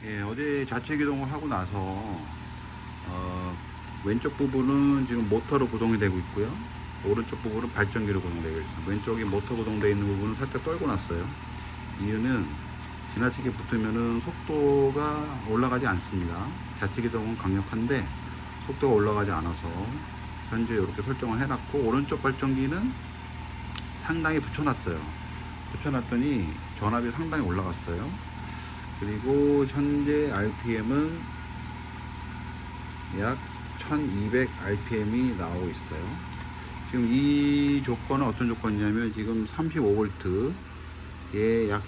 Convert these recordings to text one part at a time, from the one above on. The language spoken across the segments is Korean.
예, 어제 자체 기동을 하고 나서 왼쪽 부분은 지금 모터로 구동이 되고 있고요. 오른쪽 부분은 발전기로 구동되고 있습니다. 왼쪽이 모터 구동되어 있는 부분은 살짝 떨고 놨어요. 이유는 지나치게 붙으면 속도가 올라가지 않습니다. 자체 기동은 강력한데 속도가 올라가지 않아서 현재 이렇게 설정을 해놨고, 오른쪽 발전기는 상당히 붙여놨어요. 붙여놨더니 전압이 상당히 올라갔어요. 그리고 현재 RPM은 약 1200 RPM이 나오고 있어요. 지금 이 조건은 어떤 조건이냐면, 지금 35V에 약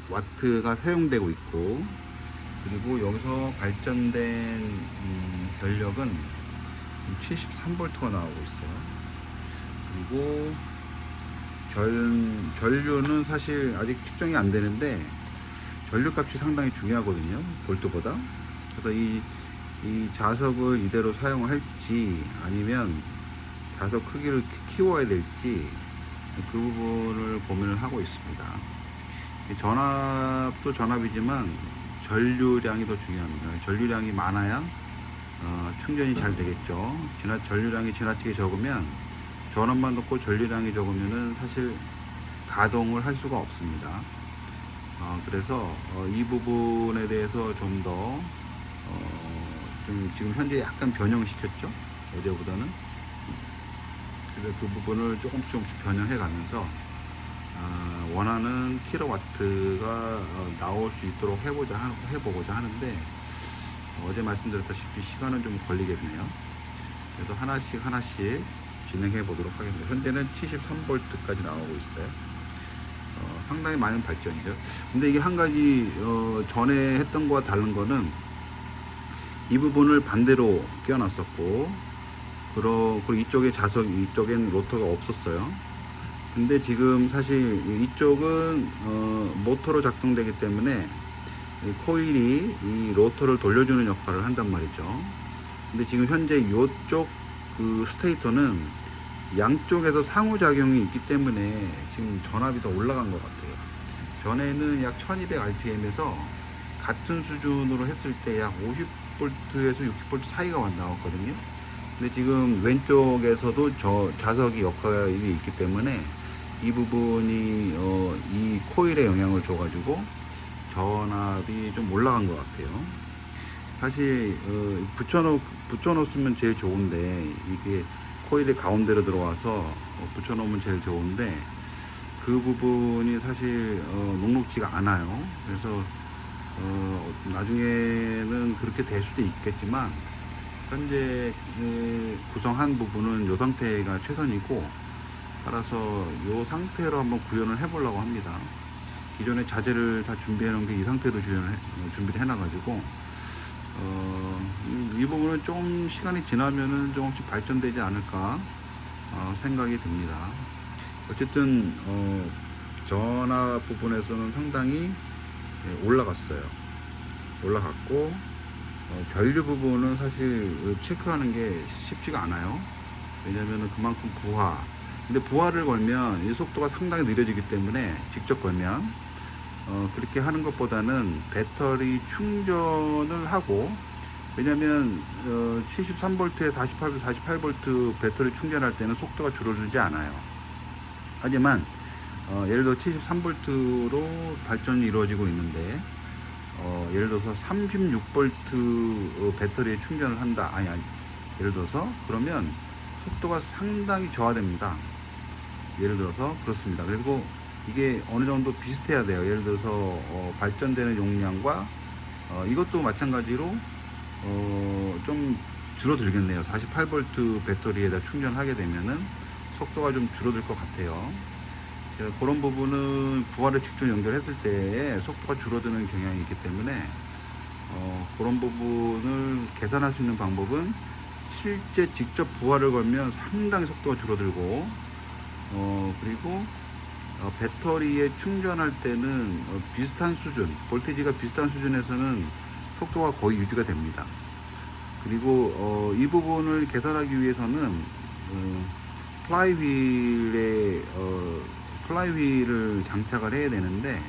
10W가 사용되고 있고, 그리고 여기서 발전된 전력은 73V가 나오고 있어요. 그리고 전류는 사실 아직 측정이 안 되는데 전류 값이 상당히 중요하거든요, 볼트보다. 그래서 이 자석을 이대로 사용을 할지 아니면 자석 크기를 키워야 될지 그 부분을 고민을 하고 있습니다. 전압도 전압이지만 전류량이 더 중요합니다. 전류량이 많아야 충전이 잘 되겠죠. 전류량이 지나치게 적으면, 전압만 높고 전류량이 적으면은 사실 가동을 할 수가 없습니다. 그래서 이 부분에 대해서 좀 더 지금 현재 약간 변형시켰죠, 어제보다는. 그래서 그 부분을 조금씩 변형해 가면서 원하는 킬로와트가 나올 수 있도록 해보고자 하는데, 어제 말씀드렸다시피 시간은 좀 걸리겠네요. 그래서 하나씩 진행해 보도록 하겠습니다. 현재는 73V까지 나오고 있어요. 상당히 많은 발전이죠. 근데 이게 한 가지 전에 했던 거와 다른 거는, 이 부분을 반대로 끼워놨었고, 그리고 이쪽에 이쪽엔 로터가 없었어요. 근데 지금 사실 이쪽은 모터로 작동되기 때문에 이 코일이 이 로터를 돌려주는 역할을 한단 말이죠. 근데 지금 현재 이쪽 그 스테이터는 양쪽에서 상호작용이 있기 때문에 지금 전압이 더 올라간 것 같아요. 전에는 약 1200 RPM에서 같은 수준으로 했을 때 약 50V에서 60V 사이가 나왔거든요. 근데 지금 왼쪽에서도 자석이 역할이 있기 때문에 이 부분이 이 코일에 영향을 줘가지고 전압이 좀 올라간 것 같아요. 사실 붙여놓으면 제일 좋은데, 이게 코일의 가운데로 들어와서 붙여놓으면 제일 좋은데, 그 부분이 사실 녹록지가 않아요. 그래서 나중에는 그렇게 될 수도 있겠지만, 현재 구성한 부분은 이 상태가 최선이고, 따라서 이 상태로 한번 구현을 해보려고 합니다. 기존에 자재를 다 준비해 놓은 게 이 상태로 준비를 해놔가지고 이 부분은 좀 시간이 지나면은 조금씩 발전되지 않을까 생각이 듭니다. 어쨌든 전압 부분에서는 상당히 올라갔어요. 올라갔고, 전류 부분은 사실 체크하는 게 쉽지가 않아요. 왜냐면은 그만큼 근데 부하를 걸면 이 속도가 상당히 느려지기 때문에, 직접 걸면 그렇게 하는 것보다는 배터리 충전을 하고, 왜냐면 73V에 48V 배터리 충전할 때는 속도가 줄어들지 않아요. 하지만 예를 들어 73V로 발전이 이루어지고 있는데, 예를 들어서 36V 배터리에 충전을 한다. 아니, 예를 들어서 그러면 속도가 상당히 저하됩니다. 예를 들어서 그렇습니다. 그리고 이게 어느 정도 비슷해야 돼요. 예를 들어서 발전되는 용량과 이것도 마찬가지로 좀 줄어들겠네요. 48V 배터리에다 충전하게 되면은 속도가 좀 줄어들 것 같아요. 그런 부분은 부하를 직접 연결했을 때 속도가 줄어드는 경향이 있기 때문에 그런 부분을 계산할 수 있는 방법은, 실제 직접 부하를 걸면 상당히 속도가 줄어들고, 그리고 배터리에 충전할 때는 비슷한 수준, 볼테이지가 비슷한 수준에서는 속도가 거의 유지가 됩니다. 그리고 이 부분을 계산하기 위해서는 플라이휠을 장착을 해야 되는데,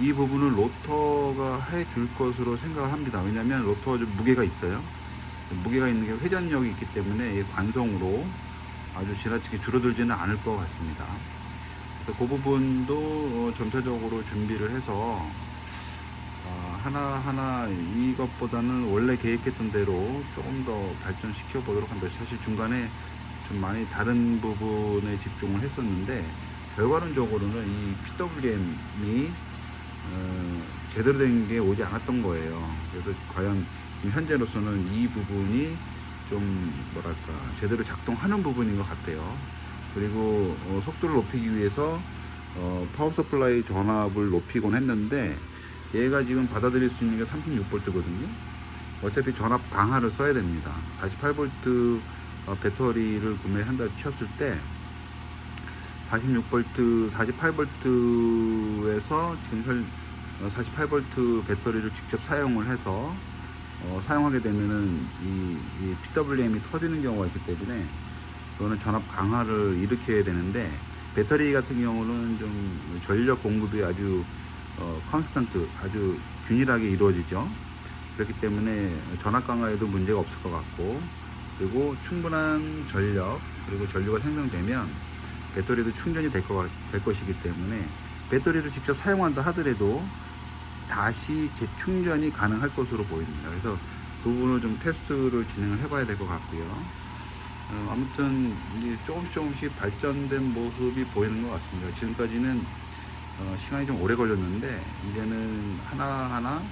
이 부분을 로터가 해줄 것으로 생각을 합니다. 왜냐하면 로터가 좀 무게가 있어요. 무게가 있는 게 회전력이 있기 때문에 이 관성으로 아주 지나치게 줄어들지는 않을 것 같습니다. 그래서 그 부분도 전체적으로 준비를 해서 하나하나 이것보다는 원래 계획했던 대로 조금 더 발전시켜 보도록 합니다. 사실 중간에 좀 많이 다른 부분에 집중을 했었는데 결과론적으로는 이 PWM이 제대로 된 게 오지 않았던 거예요. 그래서 과연 현재로서는 이 부분이 좀 뭐랄까 제대로 작동하는 부분인 것 같아요. 그리고 속도를 높이기 위해서 파워 서플라이 전압을 높이곤 했는데 얘가 지금 받아들일 수 있는 게 36V거든요. 어차피 전압 강화를 써야 됩니다. 48V 배터리를 구매한다 쳤을 때 46V, 48V에서 지금 48V 배터리를 직접 사용을 해서 사용하게 되면은 이 PWM이 터지는 경우가 있기 때문에 그거는 전압 강화를 일으켜야 되는데 배터리 같은 경우는 좀 전력 공급이 아주 컨스턴트 아주 균일하게 이루어지죠. 그렇기 때문에 전압 강화에도 문제가 없을 것 같고, 그리고 충분한 전력 그리고 전류가 생성되면 배터리도 충전이 될 것이기 때문에 배터리를 직접 사용한다 하더라도 다시 재충전이 가능할 것으로 보입니다. 그래서 그 부분을 좀 테스트를 진행을 해봐야 될 것 같고요. 아무튼 이제 조금씩 발전된 모습이 보이는 것 같습니다. 지금까지는 시간이 좀 오래 걸렸는데 이제는 하나하나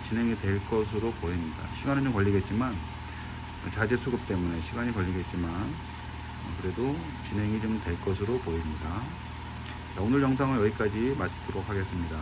진행이 될 것으로 보입니다. 시간은 좀 걸리겠지만 자재 수급 때문에 시간이 걸리겠지만 그래도 진행이 좀 될 것으로 보입니다. 자, 오늘 영상은 여기까지 마치도록 하겠습니다.